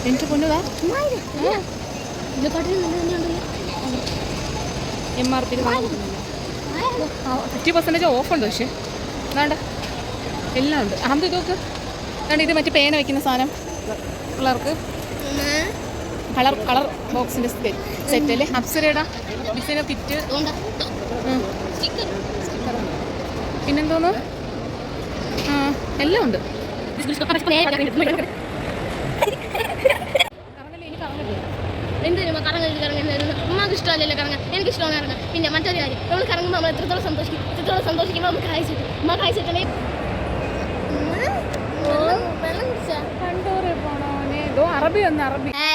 എനിക്ക് പൊന്നുവാ MRP 50% ഓഫുണ്ട്. പക്ഷേ അതാണ്ട് എല്ലാം ഉണ്ട്. അഹമ്മദ് ഇതൊക്കെ അതാണ്ട് ഇത് മറ്റേ പേന വയ്ക്കുന്ന സാധനം പിള്ളേർക്ക് കളർ ബോക്സിൻ്റെ സെറ്റ് അല്ലേ. അപ്സരയുടെ ഡിസൈനർ കിറ്റ്, പിന്നെന്തോന്ന് എല്ലാം ഉണ്ട്. എന്തിനും കറങ്ങുന്നത് ഉമ്മക്ക് ഇഷ്ടമല്ലല്ലോ കറങ്ങാൻ, എനിക്കിഷ്ടമാണ് കറങ്ങാൻ. പിന്നെ മറ്റൊരു കാര്യം, നമ്മൾ കറങ്ങുമ്പോൾ നമ്മൾ എത്രത്തോളം സന്തോഷിക്കുമ്പോൾ നമുക്ക് കായ്ച്ചിട്ട് ഉമ്മ കായ്ച്ചിട്ടേ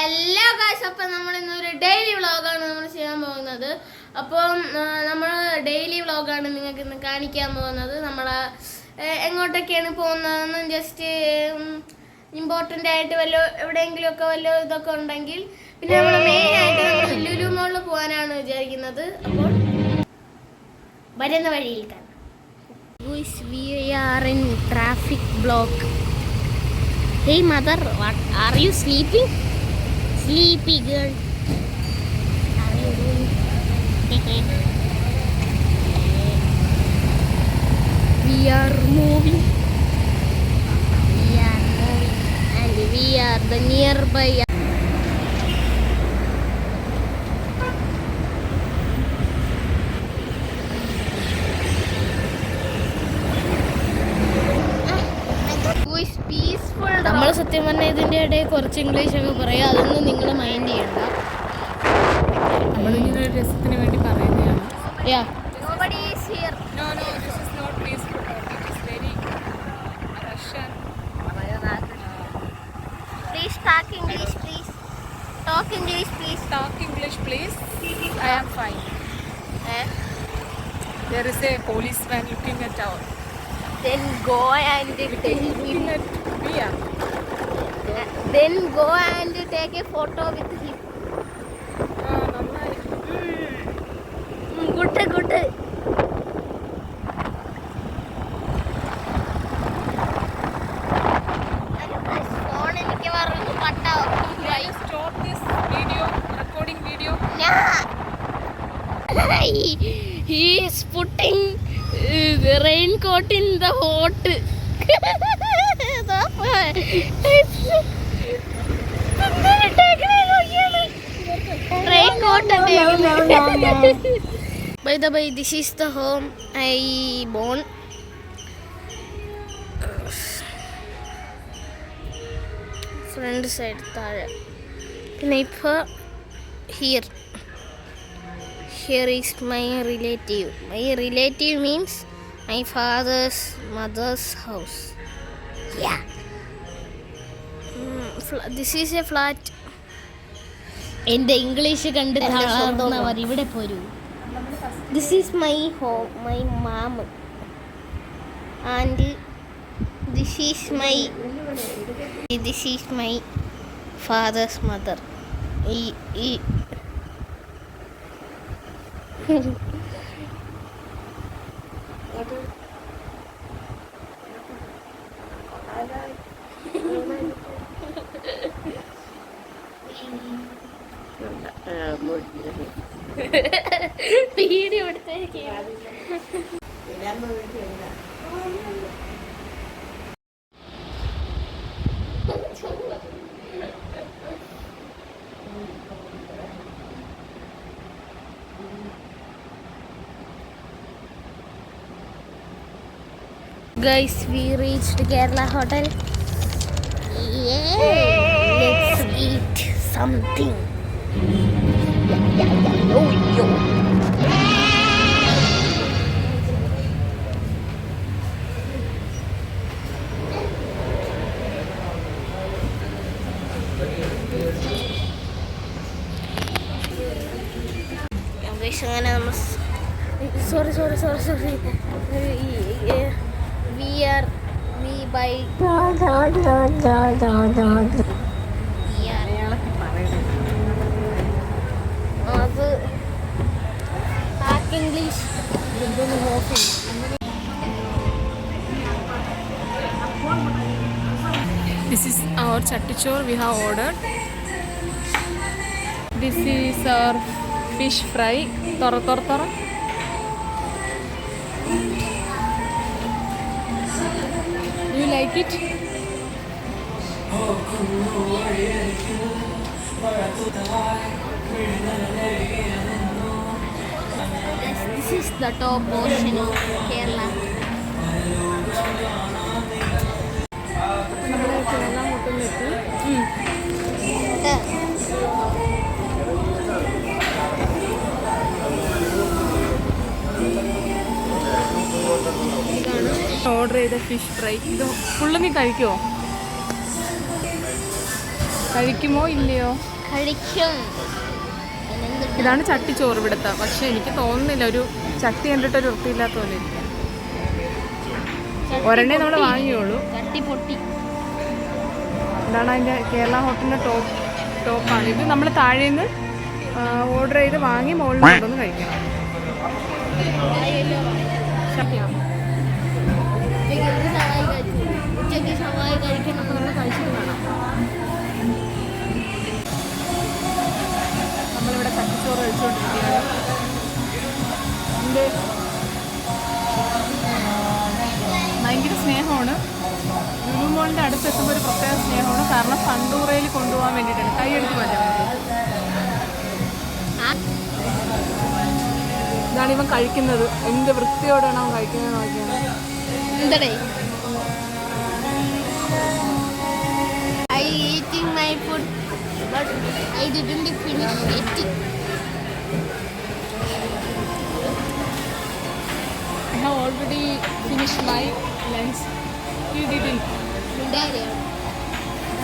എല്ലാ കാശ്. അപ്പം നമ്മൾ ഇന്നൊരു ഡെയിലി വ്ളോഗാണ് നമ്മൾ ചെയ്യാൻ പോകുന്നത്. അപ്പം നമ്മൾ ഡെയിലി വ്ളോഗാണ് നിങ്ങൾക്ക് ഇന്ന് കാണിക്കാൻ പോകുന്നത്. നമ്മൾ എങ്ങോട്ടൊക്കെയാണ് പോകുന്നതെന്ന് ജസ്റ്റ് ഇമ്പോർട്ടൻ്റ് ആയിട്ട് എവിടെയെങ്കിലും ഒക്കെ വല്ല ഇതൊക്കെ ഉണ്ടെങ്കിൽ, പിന്നെ നമ്മൾ മെയിൻ ആയിട്ട് നമ്മൾ ലുലു മോളിൽ പോകാനാണ് വിചാരിക്കുന്നത്. അപ്പോൾ വരുന്ന വഴിയിൽ കാണാം. We are in traffic block. Hey mother, what are you sleeping? Sleepy girl. What are you doing? We are moving. And we are the nearby. നമ്മൾ സത്യം പറഞ്ഞാൽ ഇതിൻ്റെ ഇടയിൽ കുറച്ച് ഇംഗ്ലീഷൊക്കെ പറയാം. അതൊന്നും നിങ്ങൾ മൈൻഡ് ചെയ്യണ്ട. നമ്മളിങ്ങനെ ഒരു രസത്തിന് വേണ്ടി പറയുന്നതാണ്. Nobody is here. No, this is not peaceful. It is very Russian. Please talk English, please. Talk English, please. Talk English, please. I am fine. There is a policeman looking at our. Then go and tell looking at me. Then go and take a photo with him. നന്നായി. Good. Phone എനിക്ക് പറഞ്ഞു കട്ടാവും. Stop this video, recording video. He is putting the raincoat in the hot. By the way, this is the home I born. Front side താഴെ. പിന്നെ ഇപ്പോൾ here is my relative. My relative means my father's mother's house. Yeah. This is a flat. എൻ്റെ English കണ്ട് തളർന്നവർ ഇവിടെ പോരൂ. This is my home, my mom. And this is my father's mother. Video എടുത്തേക്കാണ്. Guys, we reached Kerala Hotel. Yeah, let's eat something. Yo. Guys, അങ്ങനെ നമ്മൾ sorry. We buy. അത് English. This is our chattichoru we have ordered. This is our fish fry. തുറ. You like it? This is the top portion of Kerala. നമ്മുടെ കേരള ഹോട്ടലിലെത്തി. Order ചെയ്ത fish fry. ഇത് full നീ കഴിക്കുമോ? കഴിക്കുമോ ഇല്ലയോ? കഴിക്കും. ഇതാണ് ചട്ടിച്ചോറ് ഇവിടുത്തെ. പക്ഷെ എനിക്ക് തോന്നുന്നില്ല, ഒരു ചട്ടി കണ്ടിട്ടൊരു ഉറപ്പില്ലാത്ത പോലെ ഇരിക്കും. ഒരെണ്ണേ നമ്മൾ വാങ്ങിയുള്ളൂ. ചട്ടി പൊട്ടി. ഇതാണ് അതിൻ്റെ കേരള ഹോട്ടലിൻ്റെ ടോപ്പാണ് ഇത്. നമ്മൾ താഴേന്ന് ഓർഡർ ചെയ്ത് വാങ്ങി മുകളിൽ കൊണ്ടൊന്ന് കഴിക്കണം. ഉച്ചയ്ക്ക് ഷവായി കഴിക്കണം. നമ്മൾ കഴിച്ചിട്ട് വേണം. നമ്മളിവിടെ ചട്ടിച്ചോറ് കഴിച്ചുകൊണ്ടിരിക്കുകയാണ്. ഭയങ്കര സ്നേഹമാണ്. ലുലു മോളിൻ്റെ അടുത്തെത്തുമ്പോൾ ഒരു പ്രത്യേക സ്നേഹമാണ്. കാരണം സണ്ടൂറയിൽ കൊണ്ടുപോകാൻ വേണ്ടിയിട്ടാണ്. കൈയെടുത്ത് മാറ്റാൻ വേണ്ടി. ഇതാണ് ഇവൻ കഴിക്കുന്നത്. എന്ത് വൃത്തിയോടെയാണ് അവൻ കഴിക്കുന്നത് നോക്കിയാണ്. എന്തടേ? I eating my food, but I didn't finish eating. I have already finished my lunch. You didn't.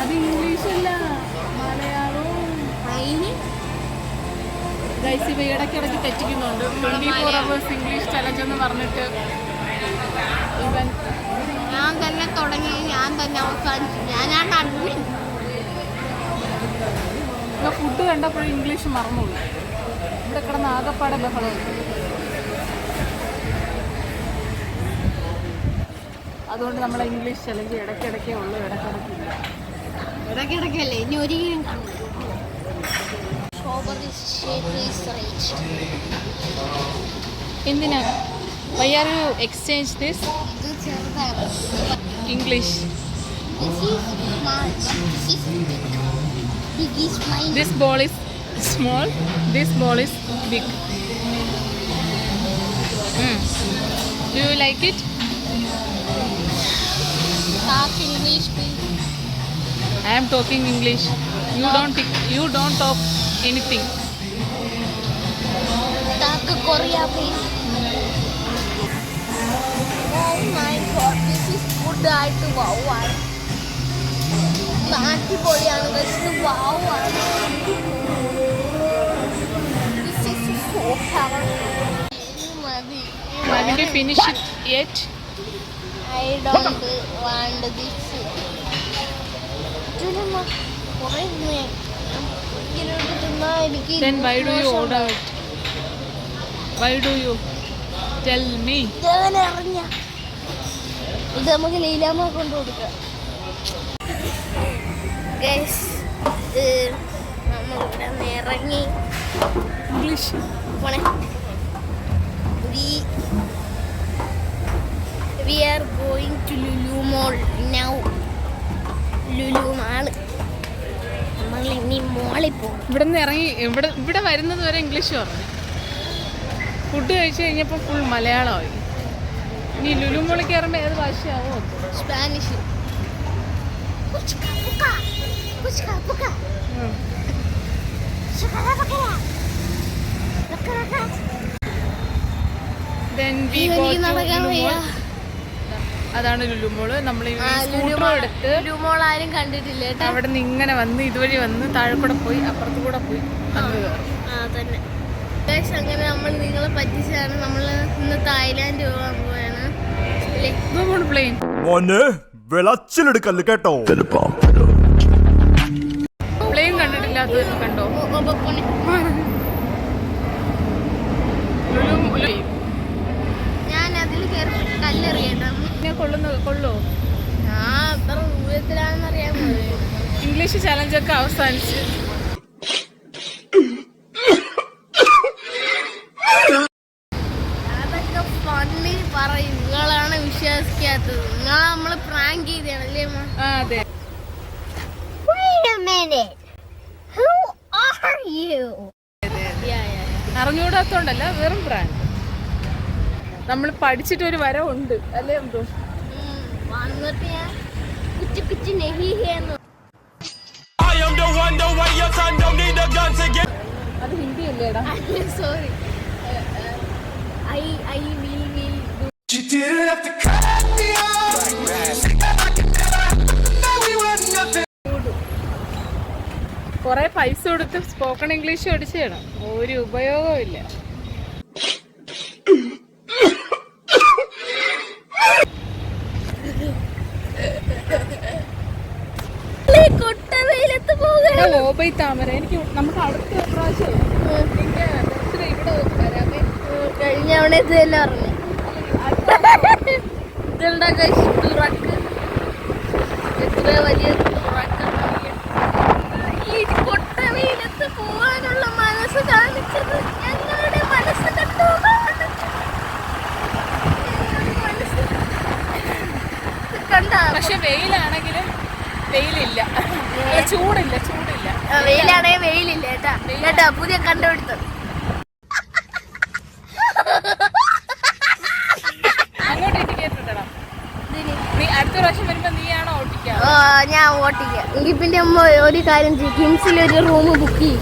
അത് ഇംഗ്ലീഷല്ല, മലയാളവും. ഗൈസ് ഇവ ഇടയ്ക്കിടയ്ക്ക് തെറ്റിക്കുന്നുണ്ട്. 24 hours ഇംഗ്ലീഷ് ചലഞ്ച് എന്ന് പറഞ്ഞിട്ട് ഇവൻ ഞാൻ തന്നെ തുടങ്ങി, ഞാൻ തന്നെ അവസാനിച്ചു. ഞാനാണ് അഡ്മിൻ. ഇവ ഫുഡ് കണ്ടപ്പോഴും ഇംഗ്ലീഷ് മറന്നുള്ളൂ. ഇവിടെ കിടന്ന് ആകപ്പാടെ ബഹളമുണ്ട്. അതുകൊണ്ട് നമ്മളെ ഇംഗ്ലീഷ് ചലഞ്ച് ഇടയ്ക്കിടയ്ക്കേ ഉള്ളൂ, ഇടയ്ക്കിടയ്ക്കില്ല. ഇടയ്ക്കിടയ്ക്കല്ലേ, ഇനി ഒരിക്കലും എന്തിനാ? Why are you exchange this English? This ball is small, this ball is big. Do you like it? English, please. I am talking English. You don't talk anything. Talk Korea, please. Oh my God, this is good. Wow. Naati poliyanu guys. Wow. This is so hard. Haven't you finished it yet? I don't want this. Then why do you order it? Why do you tell me? ഇത് നമുക്ക് ലീലാമ്മ കൊണ്ടു കൊടുക്കാം. Guys നമ്മളിവിടെ നിന്ന് ഇറങ്ങി English പോണേ. We are going to Lulu Mall now. Lulu Mall. നമ്മൾ ഇനി മോളിൽ പോകും. ഇവിടെ നിന്ന് ഇറങ്ങി ഇവിടെ വരുന്നത് വരെ ഇംഗ്ലീഷ് പറഞ്ഞു. ഫുഡ് കഴിച്ചു കഴിഞ്ഞപ്പോൾ ഫുൾ മലയാളമായി. ഇനി ലുലു മോളിൽ കയറുമ്പോൾ ഏത് ഭാഷയാവോ? Spanish. Then we go to Lulu Mall. അതാണ് ലുലു മോള്. നമ്മൾ സ്കൂട്ടർ എടുത്ത് ലുലു മോൾ ആരും കണ്ടിട്ടില്ല. അവിടെ നിന്ന് ഇങ്ങനെ വന്ന് ഇതുവഴി വന്ന് താഴെ കൂടെ പോയി അപ്പുറത്ത് കൂടെ പോയി അങ്ങ് കയറും. തന്നെ അങ്ങനെ നമ്മൾ നിങ്ങളെ പറ്റിച്ചാണ്. നമ്മൾ ഇന്ന് തായ്ലാൻഡ് പോകാൻ പോവാണ്. പ്ലെയിൻ വിളച്ചിലെടുക്കല്ല് കേട്ടോ. പ്ലെയിൻ കണ്ടിട്ടില്ലാത്തവർ കണ്ടോ? ഞാൻ അതിൽ കയറി കല്ലെറിയട്ടോ. കൊള്ളോ? ഞാൻ അത്ര ദൂരത്തിലാണെന്ന് അറിയാൻ ഇംഗ്ലീഷ് ചലഞ്ചൊക്കെ അവസാനിച്ച്. അതൊക്കെ ഫണ്ണി പറയും, നിങ്ങളാണ് വിശ്വസിക്കാത്തത്. നിങ്ങളെ നമ്മള് പ്രാങ്ക് ചെയ്തല്ലേ? അതെ. അറിഞ്ഞുകൂടാത്തോണ്ടല്ല, വെറും പ്രാങ്ക്. നമ്മൾ പഠിച്ചിട്ട് ഒരു വരവുണ്ട് അല്ലേ? എന്തോ വന്നിട്ട് ഞാൻ കുറ്റി കുറ്റി നെഹിന്ന്. അത് ഹിന്ദി അല്ലേടാ? സോറി. I will കൊറേ പൈസ കൊടുത്ത് സ്പോക്കൺ ഇംഗ്ലീഷ് പഠിച്ചു ചെയ്യണം, ഒരു ഉപയോഗവും ഇല്ല. ഓബൈ താമര. എനിക്ക് നമുക്ക് അടുത്ത പ്രാവശ്യം ഇവിടെ വരാമേ. കഴിഞ്ഞ അവിടെ ഇത് തന്നെ പറഞ്ഞു. ഇതുണ്ടാക്ക തുറക്ക്, എത്ര വലിയ തുറക്കാണ്. ഈ കൊട്ടവെയിലത്ത് പോവാനുള്ള മനസ്സ് കാണിച്ചത് ഞങ്ങളുടെ മനസ്സ് കണ്ടോ? കണ്ട. പക്ഷെ വെയിലാണെങ്കിലും വെയിലില്ല, ചൂടില്ല. വെയിലാണെങ്കിൽ വെയിലില്ല കേട്ടാ. കേട്ടാ, പുതിയ കണ്ടുപിടുത്തം. അങ്ങോട്ട് ഇട്ടിക്കേറ്റിട്ടാ. നീ അടുത്ത പ്രാവശ്യം വരുമ്പോ നീയാണോ ഓട്ടിക്കുക? ഞാൻ ഓട്ടിക്കാം. എങ്കിൽ പിന്നെ അമ്മ ഒരു കാര്യം ചെയ്യും, കിംസിലൊരു റൂം ബുക്ക് ചെയ്യും.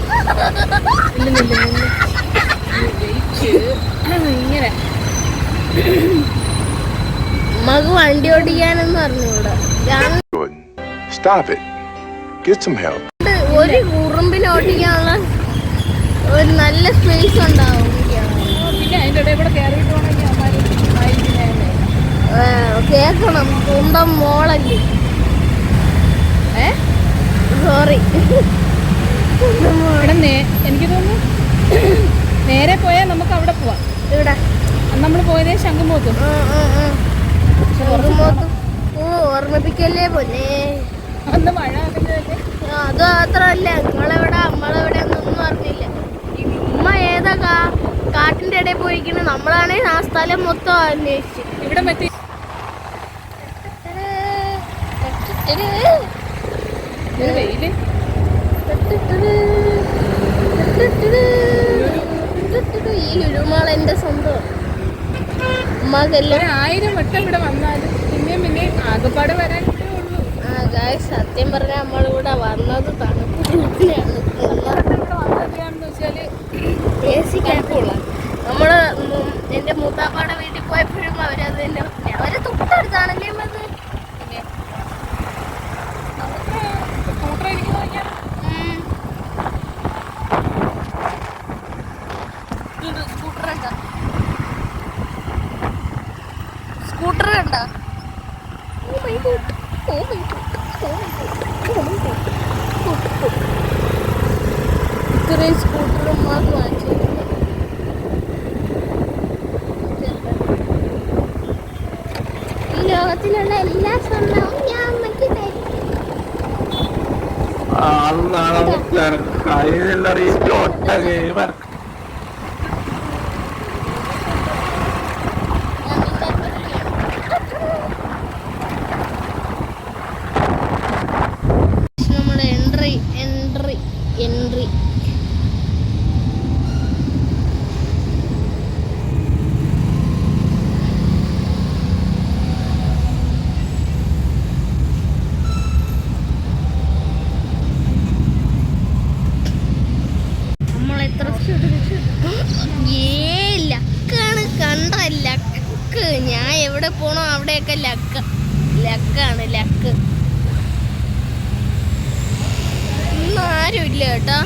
ഇങ്ങനെ മകു വണ്ടി ഓടിക്കാനെന്ന് പറഞ്ഞൂടാ. ഒരു ഉറുമ്പിനെ ഓടിക്കാനുള്ള ഒരു നല്ല സ്പേസ് ഉണ്ടാവും. പിന്നെ അതിന്റെ ഇടയിൽ കൂടെ കയറിയിട്ട് കേക്കണം. സ്വന്തം മോളല്ലേ? സോറി. എനിക്ക് തോന്നുന്നു നേരെ പോയാൽ നമുക്ക് അവിടെ പോവാം. ഇവിടെ നമ്മൾ പോയതേ ശംഖുമുഖത്തും. ഓർമ്മിപ്പിക്കല്ലേ പൊന്നെ. അന്ന് മഴ അത് മാത്രല്ല, നിങ്ങളെവിടെ നമ്മളെവിടെ എന്നൊന്നും അറിഞ്ഞില്ല. ഉമ്മ ഏതാ കാട്ടിന്റെ ഇടയിൽ പോയിക്കണ്. നമ്മളാണെങ്കിൽ ആ സ്ഥലം മൊത്തം അന്വേഷിച്ചു. ഇവിടെ മറ്റേ വെയില് ഈ ലുലുമാൾ എന്റെ സ്വന്തം. ഉമ്മക്കെല്ലാം 1000 വട്ടം ഇവിടെ വന്നാലും പിന്നെ ആകെപ്പാട് വരാൻ ഉള്ളൂ. സത്യം പറഞ്ഞാൽ നമ്മളിവിടെ വന്നത് തണുപ്പിനാണ്. നമ്മള് എന്റെ മൂത്താപ്പാടെ വീട്ടിൽ പോയപ്പോഴും അവരത് തന്നെ. അവരെ തൊട്ടടുത്താണല്ലേ അത്. സ്കൂട്ടർ കണ്ട. ഇത്രയും സ്കൂട്ടറും മാത്രം വാങ്ങിച്ചു. ഈ ലോകത്തിലുള്ള എല്ലാ സ്വർണ്ണവും ഞാൻ അമ്മയ്ക്ക് തരും. നമ്മുടെ എൻട്രി ലക്കാണ്. കണ്ട ലക്ക്. ഞാൻ എവിടെ പോണോ അവിടെയൊക്കെ ലക്കാണ്. ലക്ക്. ഇന്ന് ആരുമില്ല കേട്ടാ.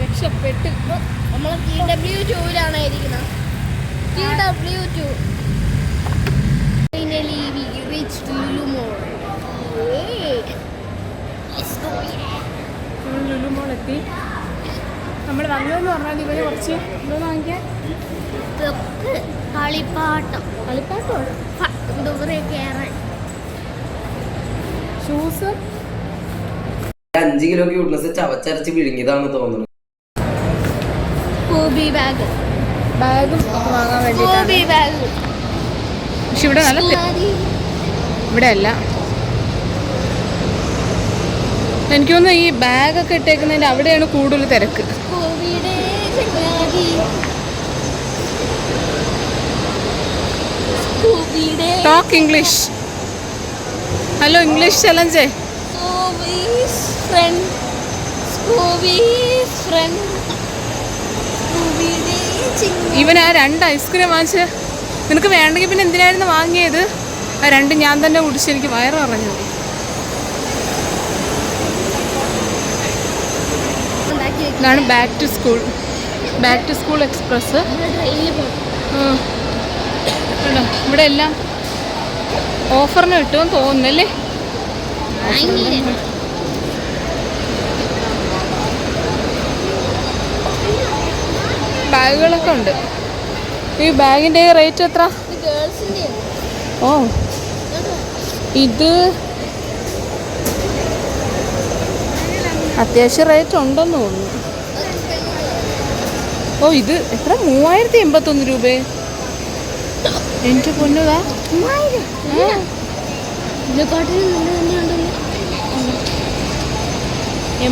രക്ഷപ്പെട്ട്. നമ്മള് TW2-ലാണ് ഇരിക്കുന്നത്. TW2. Finally we reached Lulu Mall. Lulu മോൾ എത്തി. നമ്മൾ വന്നതെന്ന് പറഞ്ഞാൽ ഇവര് കുറച്ച് എന്തോന്ന് വാങ്ങിക്കാൻ. കളിപ്പാട്ടം. ദൂരെ കയറാൻ. ഷൂസ് 5 കിലോ ക്യൂട്ട്നെസ് ചവച്ചരച്ച് വിഴുങ്ങിയതാണ് തോന്നുന്നത്. ഹോബി ബാഗ് ബാഗും ഒക്കെ വാങ്ങാൻ വേണ്ടിയിട്ടാണ്. Hobby bag. പക്ഷെ ഇവിടെ നല്ല ഇവിടെ അല്ല. എനിക്ക് തോന്നുന്നു ഈ ബാഗൊക്കെ ഇട്ടേക്കുന്നതിൻ്റെ അവിടെയാണ് കൂടുതൽ തിരക്ക്. ഹോബിയുടെ ചങ്ങാതി. ഹോബിയുടെ talk English. Hello English challenge. Hobbies friend. Hobbies friend. ഹോബിയുടെ ചങ്ങാതി. ഇവൻ ആ 2 ഐസ്ക്രീം വാങ്ങിച്ച് നിനക്ക് വേണ്ടെങ്കിൽ പിന്നെ എന്തിനായിരുന്നു വാങ്ങിയത്? ആ 2 ഞാൻ തന്നെ കുടിച്ച് എനിക്ക് വയറ് പറഞ്ഞു. ഇതാണ് ബാക്ക് ടു സ്കൂൾ എക്സ്പ്രസ്. ഇവിടെ എല്ലാം ഓഫറിന് കിട്ടുമെന്ന് തോന്നുന്നല്ലേ? ബാഗുകളൊക്കെ ഉണ്ട്. ഈ ബാഗിൻ്റെ റേറ്റ് എത്ര? ഓ ഇത് അത്യാവശ്യം റേറ്റ് ഉണ്ടെന്ന് തോന്നുന്നു. ഓ ഇത് എത്ര? 3081 രൂപ. എൻ്റെ പൊന്നുതാ.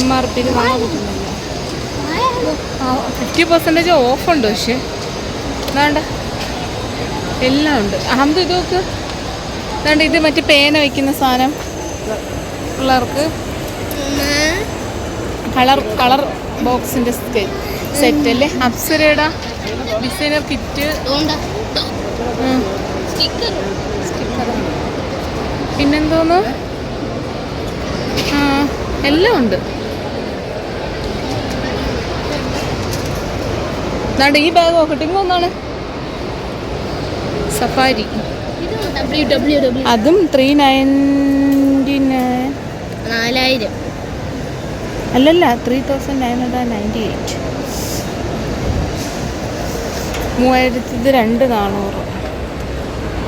MRP 50% ഓഫുണ്ട്. പക്ഷെ വേണ്ട എല്ലാം ഉണ്ട്. അഹമ്മദ് ഇത് നോക്ക്. വേണ്ട ഇത് മറ്റേ പേന വയ്ക്കുന്ന സാധനം പിള്ളേർക്ക്. കളർ ബോക്സിൻ്റെ സെറ്റ് അല്ലേ? അപ്സരയുടെ ഡിസൈനർ കിറ്റ്. സ്റ്റിക്കർ പിന്നെന്തോന്ന് എല്ലാം ഉണ്ട്. എന്നാണ്ട് ഈ ബാഗ് നോക്കട്ടെ. ഇങ്ങൊന്നാണ് സഫാരി. അതും 399. 4000 അല്ലല്ല 3998. 2400.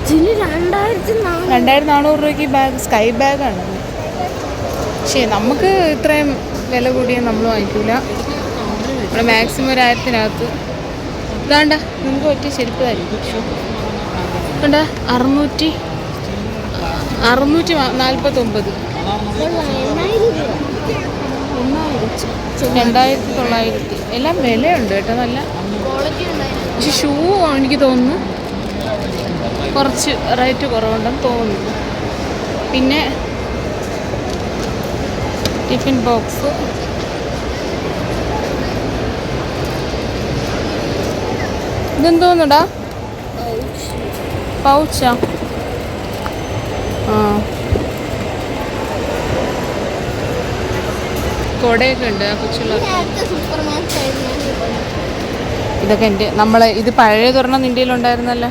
2400 രൂപയ്ക്ക് ബാഗ് സ്കൈ ബാഗാണ്. പക്ഷേ നമുക്ക് ഇത്രയും വില കൂടിയ നമ്മൾ വാങ്ങിക്കൂല. ഇവിടെ മാക്സിമം 1000-നകത്ത്. ഇതാണ്ട നിങ്ങൾക്ക് പറ്റിയ ചെരുപ്പ് തരും. കണ്ട 649. 2900. എല്ലാം വിലയുണ്ട് കേട്ടോ, നല്ല. പക്ഷെ ഷൂ എനിക്ക് തോന്നുന്നു കുറച്ച് റേറ്റ് കുറവുണ്ടെന്ന് തോന്നുന്നു. പിന്നെ ടിഫിൻ ബോക്സ്. ഇതെന്തോന്നുടാ? പൗച്ചാ? ആ കൊടയൊക്കെ ഉണ്ട് കൊച്ചുള്ള. ഇതൊക്കെ എൻ്റെ ഇത് പഴയ തുറന്ന നിൻ്റെ ഉണ്ടായിരുന്നല്ലോ.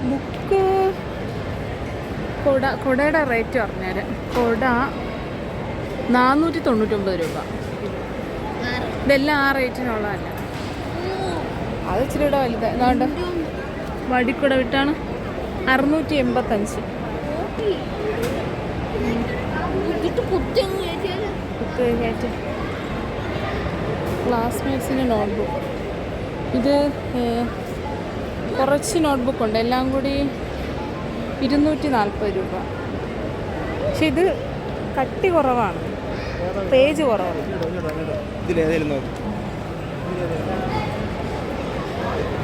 ബുക്ക് കൊടയുടെ റേറ്റ് പറഞ്ഞുതരാം. കൊട 499 രൂപ. ഇതെല്ലാം ആ റേറ്റിനുള്ളതല്ല. അത് ഇച്ചിരി കൂടെ വലുത്. അതുകൊണ്ട് വടിക്കുട വിട്ടാണ് 685. ക്ലാസ്മേറ്റ്സിൻ്റെ നോട്ട്ബുക്ക്. ഇത് കുറച്ച് നോട്ട്ബുക്കുണ്ട്. എല്ലാം കൂടി 240 രൂപ. പക്ഷെ ഇത് കട്ടി കുറവാണ്, പേജ് കുറവാണ്.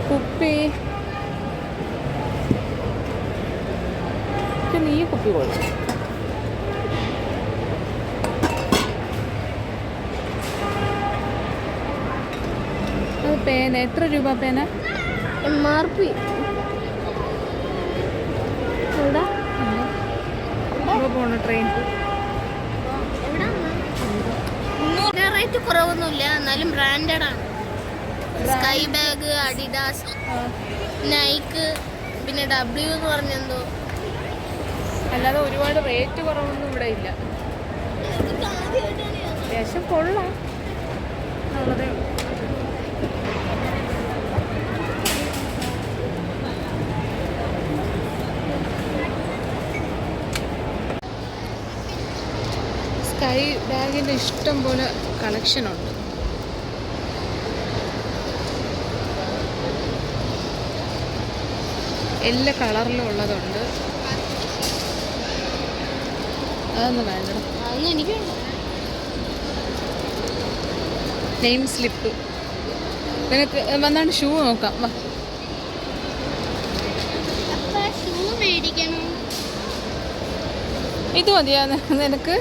കുപ്പി നീ കുപ്പി കൊടുക്കും. അത് പേന എത്ര രൂപ? പേന MRP പോണ ട്രെയിൻ. റേറ്റ് കുറവൊന്നുമില്ല, എന്നാലും ബ്രാൻഡഡ് ആണ്. സ്കൈ ബാഗ്, അഡിഡാസ്, നൈക്ക്, പിന്നെ W എന്ന് പറഞ്ഞെന്തോ. അല്ലാതെ ഒരുപാട് റേറ്റ് കുറവൊന്നും ഇവിടെ ഇല്ല. അത്യാവശ്യം കൊള്ളാം ഉള്ളതേ. സ്കൈ ബാഗിൻ്റെ ഇഷ്ടം പോലെ കളക്ഷനുണ്ട്. എല്ലാ കളറിലും ഉള്ളതുണ്ട്. അതൊന്നും വേണ്ട. അതൊന്നും എനിക്ക് നെയിം സ്ലിപ്പ്. നിനക്ക് വന്നാണ് ഷൂ നോക്കാം. വാ. ഷൂ മേടിക്കണം. ഇത് മതിയാ നിനക്ക്?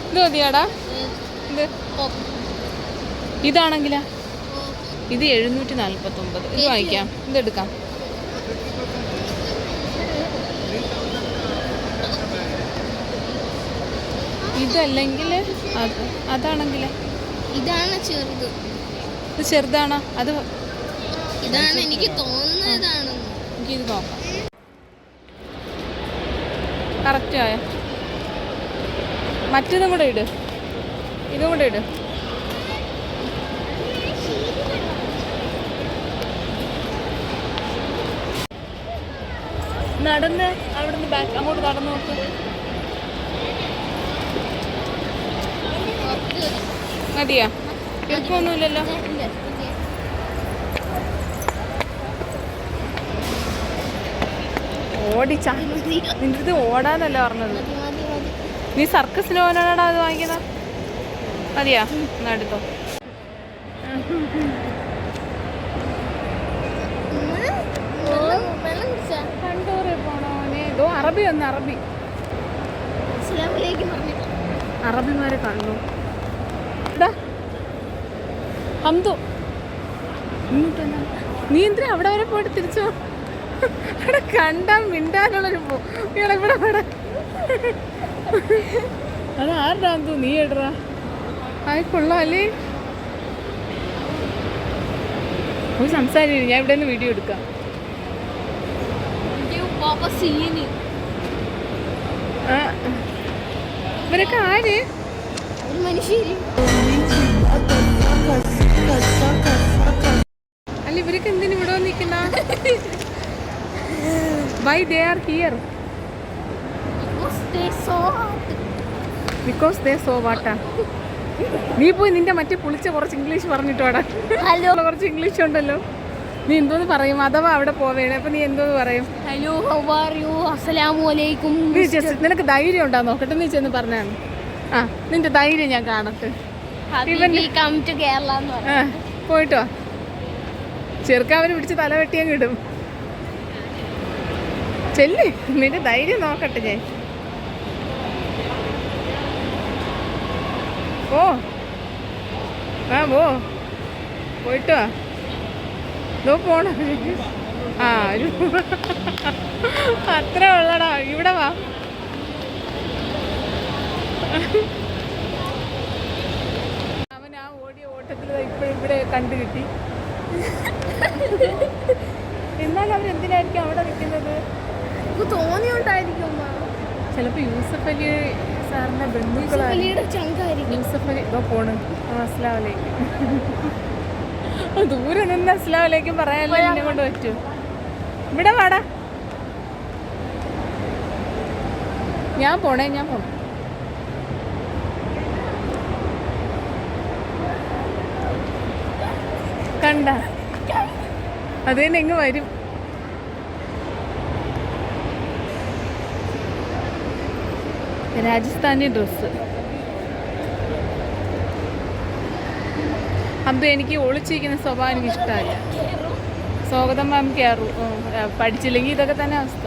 ഇത് മതിയാടാ? ഇത് ഇതാണെങ്കിലാ ഇത് 749. ഇത് വാങ്ങിക്കാം. ഇതെടുക്കാം. ഇതല്ലെങ്കിൽ അതാണെങ്കിൽ ഇതാണ് ചെറുത്. ഇത് ചെറുതാണോ? അത് ഇതാണ് എനിക്ക് തോന്നുന്നതാണ്. എനിക്കിത് നോക്കാം. കറക്റ്റ് ആയ മറ്റേതും കൂടെ ഇട്. ഇതും കൂടെ ഇട്. നടന്ന് അവിടുന്ന് ബാക്ക് അങ്ങോട്ട് നടന്നു നോക്ക്. മതിയാ? ഇറക്കൊന്നുമില്ലല്ലോ. ഓടിച്ചാ നിന്റെ ഇത് ഓടാനല്ല പറഞ്ഞത്. നീ സർക്കസിന് പോകാനാടാ അത് വാങ്ങിക്കുന്ന? മതിയാ? എന്നാ എടുത്തോ. കണ്ടോറെ പോണോനെ. ഇതോ അറബി വന്ന് അറബി. അറബിമാരെ കണ്ടു. അന്തോ നീ എന്തിനാ അവിടെ വരെ പോയിട്ട് തിരിച്ചോ? അവിടെ കണ്ടാ മിണ്ടാനുള്ളൊരു ഇവിടെ ഇവിടെ അതാരുടെ അന്തോ? നീ എടറാ. അത് കൊള്ളാല്ലേ? ഒരു സംസാരിക്കും. ഞാൻ ഇവിടെ നിന്ന് വീഡിയോ എടുക്കാം. ഇവരൊക്കെ ആര്? അല്ല ഇവരൊക്കെ എന്തിനു ഇവിടെ നിൽക്കുന്ന? Why they are here? Because they so what? നീ പോയി നിന്റെ മറ്റേ പുളിച്ച കുറച്ച് ഇംഗ്ലീഷ് പറഞ്ഞിട്ടോടാ. കുറച്ച് ഇംഗ്ലീഷ് ഉണ്ടല്ലോ. നീ എന്തോന്ന് പറയും അഥവാ അവിടെ പോവേണേ? അപ്പൊ നീ എന്തോന്ന് പറയും? ഹലോ, ഹൗ ആർ യു, അസ്സലാമു അലൈക്കും. നിനക്ക് ധൈര്യം ഉണ്ടാ നോക്കട്ടെ. നീ ചെന്ന് പറഞ്ഞാണ്. ആ നിന്റെ ധൈര്യം ഞാൻ കാണട്ടെ. പോയിട്ടോ ചെറുക്കാവര് പിടിച്ച് തല വെട്ടിയാൻ കിടും. ചെല്ല്, നിന്റെ ധൈര്യം നോക്കട്ടെ ഞാൻ. ഓ ആ പോയിട്ടോ പോണ. ആ ഒരു അത്ര ഉള്ളടാ. ഇവിടെ വാ. അവൻ ആ ഓടിയ ഓട്ടത്തിൽ ഇപ്പൊ ഇവിടെ കണ്ടു കിട്ടി. എന്നാൽ അവരെന്തിനായിരിക്കും അവിടെ നിൽക്കുന്നത്? തോന്നിയോണ്ടായിരിക്കും. ചിലപ്പോ യൂസഫ് അലി സാറിന്റെ ബന്ധുക്കളായിരിക്കും. യൂസഫ് അലി ഇതോ പോണ്. അസ്സലാമലൈക്കും. ദൂരെ നിന്ന് അസ്സലാമലൈക്കും പറയാനല്ലേ എന്നെ കൊണ്ട് പറ്റൂ. ഇവിടെ വാടാ. ഞാൻ പോണേ. കണ്ട അത് തന്നെ ഇങ്ങ് വരും. രാജസ്ഥാനി ഡ്രസ്സ്. അത് എനിക്ക് ഒളിച്ചിരിക്കുന്ന സ്വഭാവം എനിക്ക് ഇഷ്ടമല്ല. സ്വാഗതം മാം കയറൂ. പഠിച്ചില്ലെങ്കിൽ ഇതൊക്കെ തന്നെ അവസ്ഥ.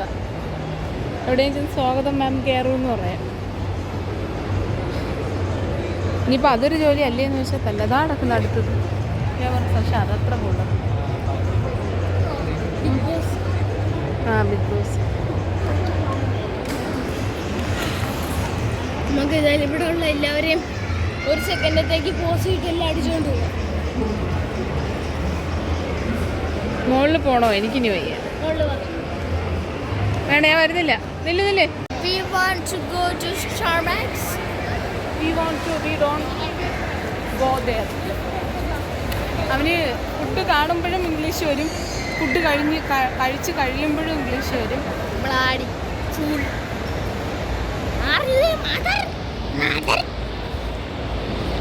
എവിടെയും ചെന്ന് സ്വാഗതം മാം കയറൂ എന്ന് പറയാം. ഇനിയിപ്പോൾ അതൊരു ജോലി അല്ലേന്ന് ചോദിച്ചാൽ തല്ലതാ നടക്കുന്ന അടുത്തത്. ഞാൻ പറഞ്ഞു പക്ഷെ അതത്ര കൂടുതൽ. ആ ബിഗ് ബോസ്. നമുക്ക് ഏതായാലും ഇവിടെ ഉള്ള എല്ലാവരെയും ഒരു സെക്കൻഡത്തേക്ക് പോസ് ചെയ്തിട്ട് എല്ലാം അടിച്ചുകൊണ്ട് പോകാം. മുകളിൽ പോണോ? എനിക്കിനി വയ്യ. വേണ്ട ഞാൻ വരുന്നില്ല. നില്ലേ. We want to go to Starbucks. We don't go there. അവന് ഫുഡ് കാണുമ്പോഴും ഇംഗ്ലീഷ് വരും, ഫുഡ് കഴിച്ച് കഴിയുമ്പോഴും ഇംഗ്ലീഷ് വരും.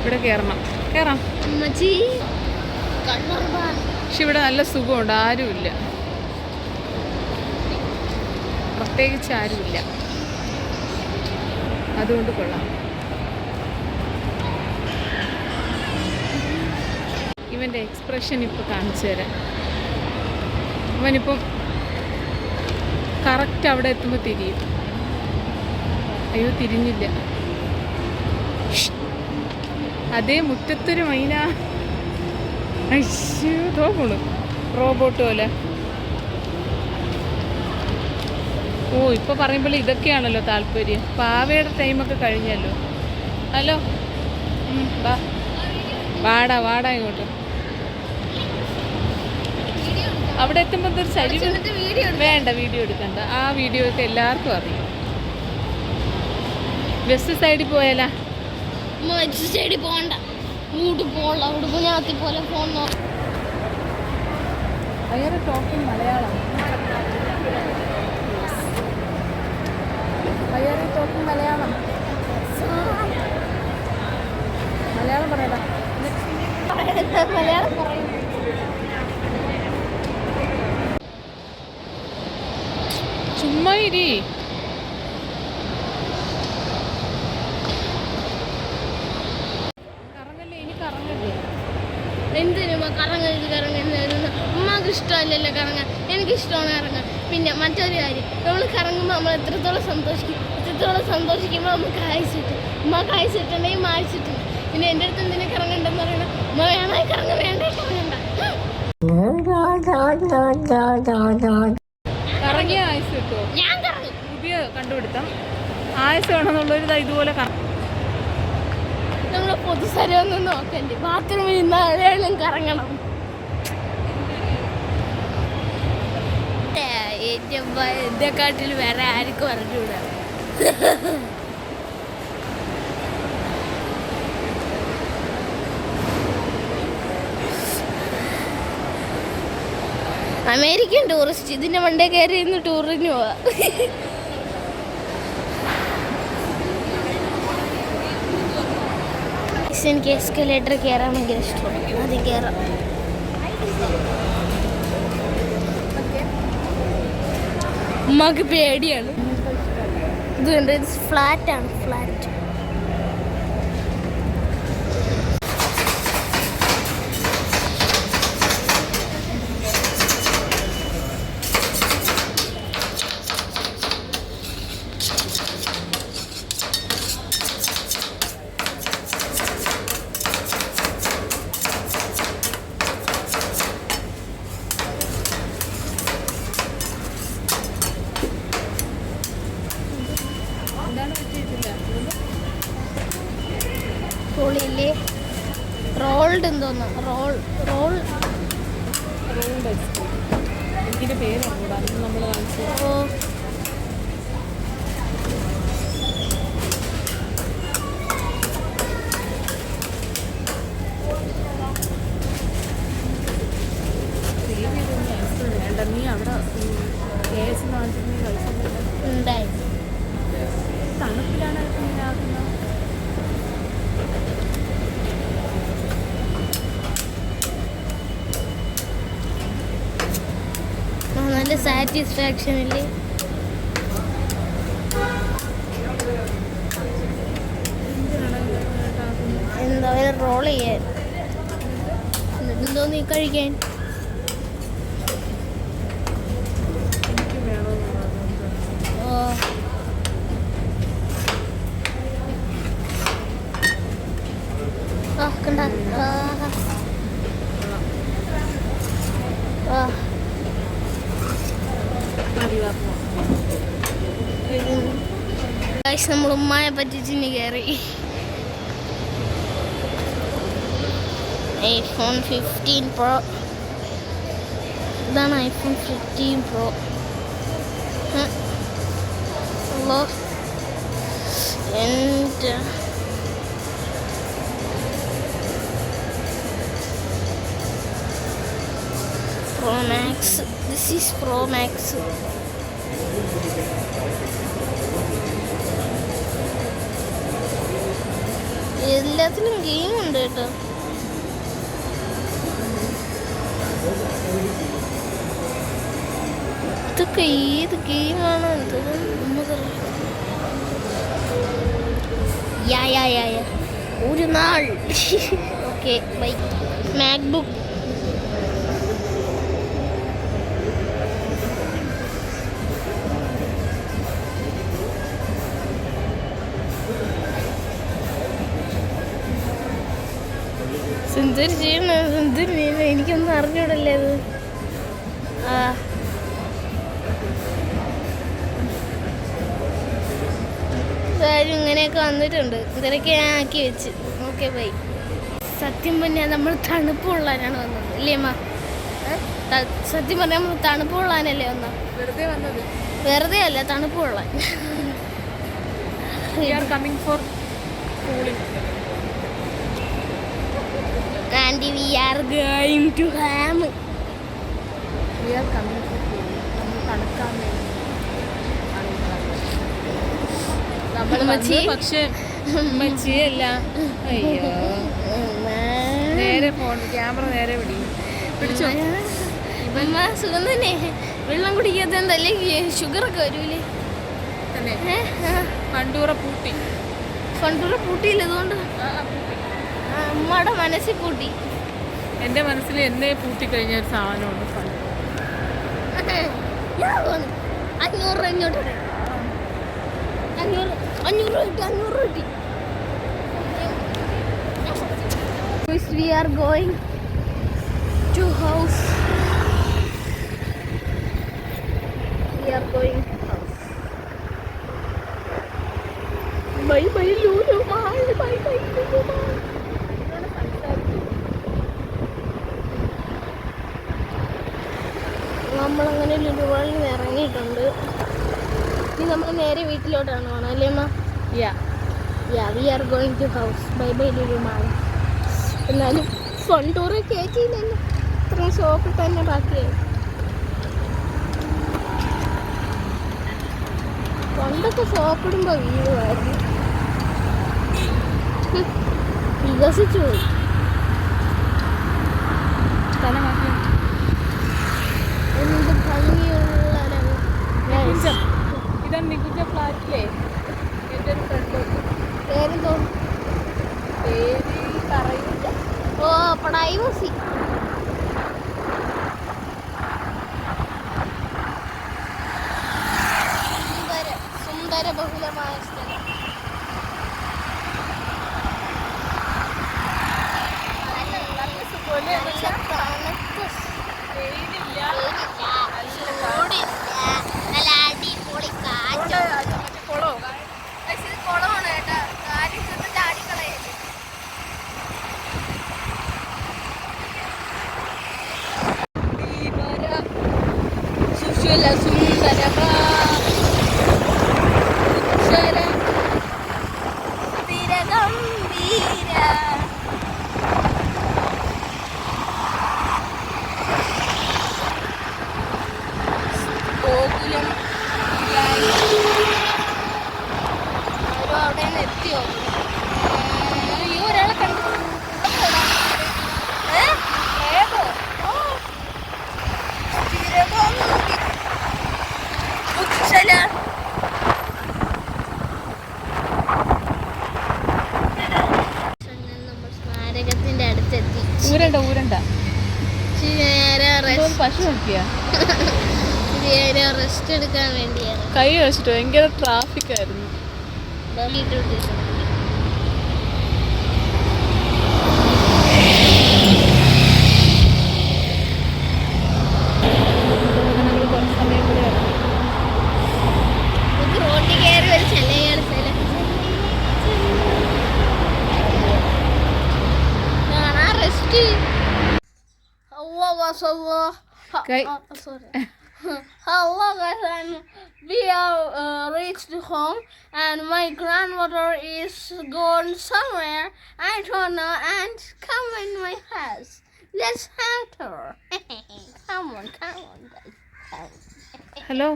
ഇവിടെ കയറണം. കയറാം. ഉമ്മച്ചി കണ്ണൂർ ബാ. പക്ഷെ ഇവിടെ നല്ല സുഖമുണ്ട്, ആരുമില്ല, പ്രത്യേകിച്ച് ആരുമില്ല, അതുകൊണ്ട് കൊള്ളാം. ഇവൻ്റെ എക്സ്പ്രഷൻ ഇപ്പോൾ കാണിച്ചു തരാം. അവനിപ്പം കറക്റ്റ് അവിടെ എത്തുമ്പോൾ തിരിയും. അയ്യോ തിരിഞ്ഞില്ല. അതേ മുറ്റത്തൊരു മൈന. അയ്യോ തോന്നണു റോബോട്ട് പോലെ. ഓ ഇപ്പോൾ പറയുമ്പോൾ ഇതൊക്കെയാണല്ലോ താല്പര്യം. പാവയുടെ ടൈമൊക്കെ കഴിഞ്ഞല്ലോ. ഹലോ, വാടാ വാടാ ഇങ്ങോട്ട്. അവിടെ എത്തുമ്പോൾ എന്തൊരു ചരിവ്. വേണ്ട, വീഡിയോ എടുക്കണ്ട. ആ വീഡിയോ ഒക്കെ എല്ലാവർക്കും അറിയാം. വെസ്റ്റ് സൈഡിൽ പോയാലാ? സൈഡിൽ പോകണ്ട, ഇങ്ങോട്ട് പോകണ്ട. അവിടെ കുഞ്ഞാത്തി പോലെ ഫോൺ നോക്കാം. ഭയങ്കര ടോക്കിംഗ് മലയാളം. ഭയങ്കര ടോക്കിംഗ് മലയാളം. മലയാളം പറയടാ. മലയാളം പറയും. ചുമ്മാ ഇരി. കറങ്ങല്ലേ, ഇനി കറങ്ങല്ലേ. എന്തിനും കറങ്ങുന്നത് ഉമ്മക്ക് ഇഷ്ടമല്ലല്ലോ കറങ്ങാൻ. എനിക്കിഷ്ടമാണ് കറങ്ങാൻ. പിന്നെ മറ്റൊരു കാര്യം, നമ്മൾ കറങ്ങുമ്പോൾ നമ്മൾ എത്രത്തോളം സന്തോഷിക്കുമ്പോൾ നമുക്ക് ആയിച്ചിട്ട് ഉമ്മക്ക് ആയിച്ചിട്ടുണ്ടെങ്കിൽ മായിച്ചിട്ടുണ്ട്. പിന്നെ എൻ്റെ അടുത്ത് എന്തിനാ കറങ്ങണ്ടെന്ന് പറയണം. ഉമ്മ വേണേ കറങ്ങ, വേണ്ടേ കറങ്ങണ്ട. കറങ്ങിയ ആയുസ് കിട്ടുമോ? ഞാൻ കറങ്ങും. പുതിയ കണ്ടുപിടുത്തം. ആയുസ് വേണമെന്നുള്ളൊരു ഇതുപോലെ നമ്മൾ പൊതുസ്ഥലമൊന്നും നോക്കണ്ടേ, ബാത്റൂമിൽ നിന്നാലും കറങ്ങണം. എന്നെക്കാട്ടിൽ വേറെ ആർക്കും അറിഞ്ഞൂടാ. അമേരിക്കൻ ടൂറിസ്റ്റ് ഇതിന്റെ മണ്ടേ കയറി ഇന്ന് ടൂറിന് പോവാ. എനിക്ക് എസ്കലേറ്റർ കയറാൻ ഭയങ്കര ഇഷ്ടമാണ്. അത് കയറാം. ഉമ്മക്ക് പേടിയാണ്. ഇത് കണ്ടോ, ഇത് ഫ്ലാറ്റാണ്, ഫ്ലാറ്റ്. പൊളിയില്ലേ? റോൾഡ് എന്തോന്നു, എനിക്കിന്റെ പേരറിഞ്ഞൂടാ. അന്ന് നമ്മൾ കാണിച്ചു. ഓ വേണ്ട, നീ അവിടെ KS ഉണ്ടായി. തണുപ്പിലാണ് ഇങ്ങനെ ആക്കുന്നത്. നല്ല സാറ്റിസ്ഫാക്ഷൻ ഇല്ലേ? എന്താ റോൾ ചെയ്യാൻ, എന്നിട്ടെന്തോ നീ കഴിക്കാൻ. ഓ കണ്ട. നമ്മൾ ഉമ്മായെ പറ്റിച്ചിന് കയറി. iPhone 15 Pro. ഇതാണ് iPhone 15 Pro. And Pro Max. This is Pro Max. എല്ലാത്തിലും ഗെയിം ഉണ്ട് കേട്ടോ. ഇതൊക്കെ ഏത് ഗെയിമാണോ ഒരു നാൾ. Okay bye. മാക്ബുക്ക് സുന്ദരി ചെയ്യണ സുന്ദരി ചെയ്യണ എനിക്കൊന്നും അറിഞ്ഞൂടല്ലേ അത്. കാര്യം ഇങ്ങനെയൊക്കെ വന്നിട്ടുണ്ട്. ഇങ്ങനെയൊക്കെ ഞാൻ ആക്കി വെച്ച്. Okay bye. സത്യം പറഞ്ഞാൽ നമ്മൾ തണുപ്പ് കൊള്ളാനാണ് വന്നത് അല്ലേ അമ്മ? സത്യം പറഞ്ഞാൽ നമ്മൾ തണുപ്പ് കൊള്ളാനല്ലേ വന്നത്. വെറുതെ അല്ല, തണുപ്പ് കൊള്ളാൻ. And we are going to ham. We are coming for cooling. നമ്മൾ തണുക്കാൻ വേണ്ടി നമ്മൾ പക്ഷെ മച്ചിയല്ല. അയ്യോ, നേരെ ഫോൺ ക്യാമറ നേരെ പിടിച്ചോ. സുഖം തന്നെ. വെള്ളം കുടിക്കാത്ത എന്തല്ലേ ഷുഗറൊക്കെ വരൂലേ? ഫണ്ടൂറ പൂട്ടി. ഫണ്ടൂറ പൂട്ടിയില്ല. അതുകൊണ്ട് അമ്മയുടെ മനസ്സിൽ പൂട്ടി. എൻ്റെ മനസ്സിൽ എന്നെ പൂട്ടിക്കഴിഞ്ഞ ഒരു സാധനമുണ്ട്. 500 രൂപ ഇങ്ങോട്ട്. 500 കിട്ടി. We are going to house. We are going to house. Bye bye Lulu. Bye bye Lulu. നമ്മളങ്ങനെ ലുലുവാളിൽ നിന്ന് ഇറങ്ങിയിട്ടുണ്ട്. ഇനി നമ്മൾ നേരെ വീട്ടിലോട്ടാണ് പോകണം അല്ലേ അമ്മ? We are going to house. Bye bye Lulu Mall. എന്നാലും ഫണ്ടൂറ് കയറ്റിയില്ലല്ലോ. ഇത്രയും ഷോപ്പിട്ട് തന്നെ ബാക്കിയായി. പണ്ടൊക്കെ ഷോപ്പിടുമ്പോൾ വീഴുമായിരുന്നു. വികസിച്ചു പോയി. എന്ത് ഭംഗിയുള്ള ഇതാണ് നികുജ ഫ്ലാറ്റിലെ എൻ്റെ ഒരു ഫ്രണ്ട്. പേരെന്തോ? പേര് പറയില്ല. ഓ പടായിവാസി. സുന്ദര ബഹുലമായ സ്ഥലം. നല്ല അടിപൊളി കാറ്റ്. കുളമാണ് കേട്ടോ. കാര്യം ചാടിക്കളയല്ലേ. സുശീല സുന്ദര സ്ഥിരഗംഭീര. ഗോകുലം അവിടെ നിന്ന് എത്തിയോ? ഈ ഒരാളെ കണ്ടു. സ്മാരകത്തിന്റെ അടുത്തെത്തി. ഊരണ്ട പശു നോക്കിയാ റെസ്റ്റ് എടുക്കാൻ വേണ്ടിയാണ്. കൈ കഴിച്ചിട്ട് ഭയങ്കര ട്രാഫിക് ആയിരുന്നു. റോട്ടിൽ കയറി ഒരു ചെല്ലയാണ് കാണാ rest. Hello guys, and we are reached home, and my grandmother is gone somewhere. I don't know, and come in my house. Let's hunt her. Come on guys. Hello.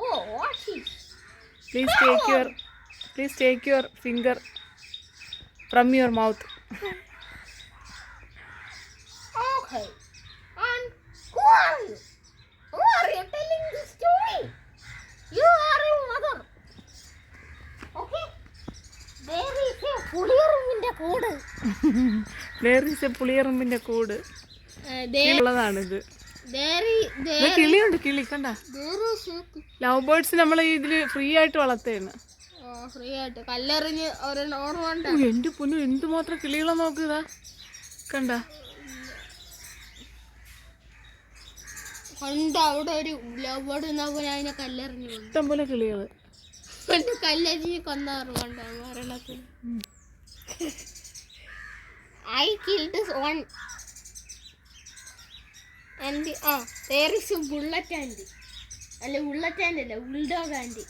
Oh, what is? Please take your please take your finger from your mouth. Okay. And who are you? Who are you telling this story? You are your mother. Okay. There is a പുളിയറുമ്പിന്റെ കൂട്. There is a പുളിയറുമ്പിന്റെ കൂട്. ഉള്ളതാണിത്. കിളിയുണ്ട്, കിളി കണ്ട. Love birds നമ്മൾ ഇതില് free ആയിട്ട് വളർത്തേണ്. Free ആയിട്ട് കല്ലെറിഞ്ഞ് ഓർമ്മ. എന്റെ പൊന്നു എന്തുമാത്രം കിളികളെ നോക്കുക കണ്ട. അവിടെ ഒരു ലവ് ബേർഡ് അതിനെ കല്ലെറിഞ്ഞു. ഇഷ്ടംപോലെ കിളികള് കല്ലെറിഞ്ഞ് കൊന്നോർമ്മ മരണത്തിന്. I killed one. And there is a bullet and അല്ല ബുള്ളറ്റ് ആൻഡ് അല്ല ബുൾഡോഗ് ആൻഡ്.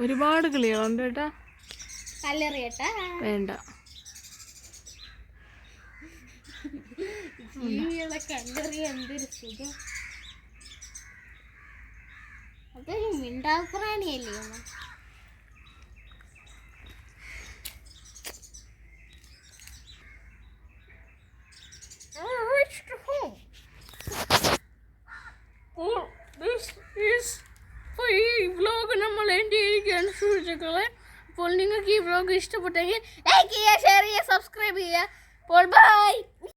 ഒരുപാട് കിളികളുണ്ട് കേട്ടാ. കല്ലെറിയട്ടാ? വേണ്ട. ജീവികളെ കല്ലെറിയ എന്തൊരു സുഖം. അതൊരു മിണ്ടാപ്രാണിയല്ലേ. ഈ വ്ലോഗ് നമ്മൾ എൻ്റെ ഇരിക്കുകയാണ് സുഹൃത്തുക്കളെ. അപ്പോൾ നിങ്ങൾക്ക് ഈ വ്ലോഗ് ഇഷ്ടപ്പെട്ടെങ്കിൽ ലൈക്ക് ചെയ്യുക, ഷെയർ ചെയ്യുക, സബ്സ്ക്രൈബ് ചെയ്യുക. അപ്പോൾ ബൈ.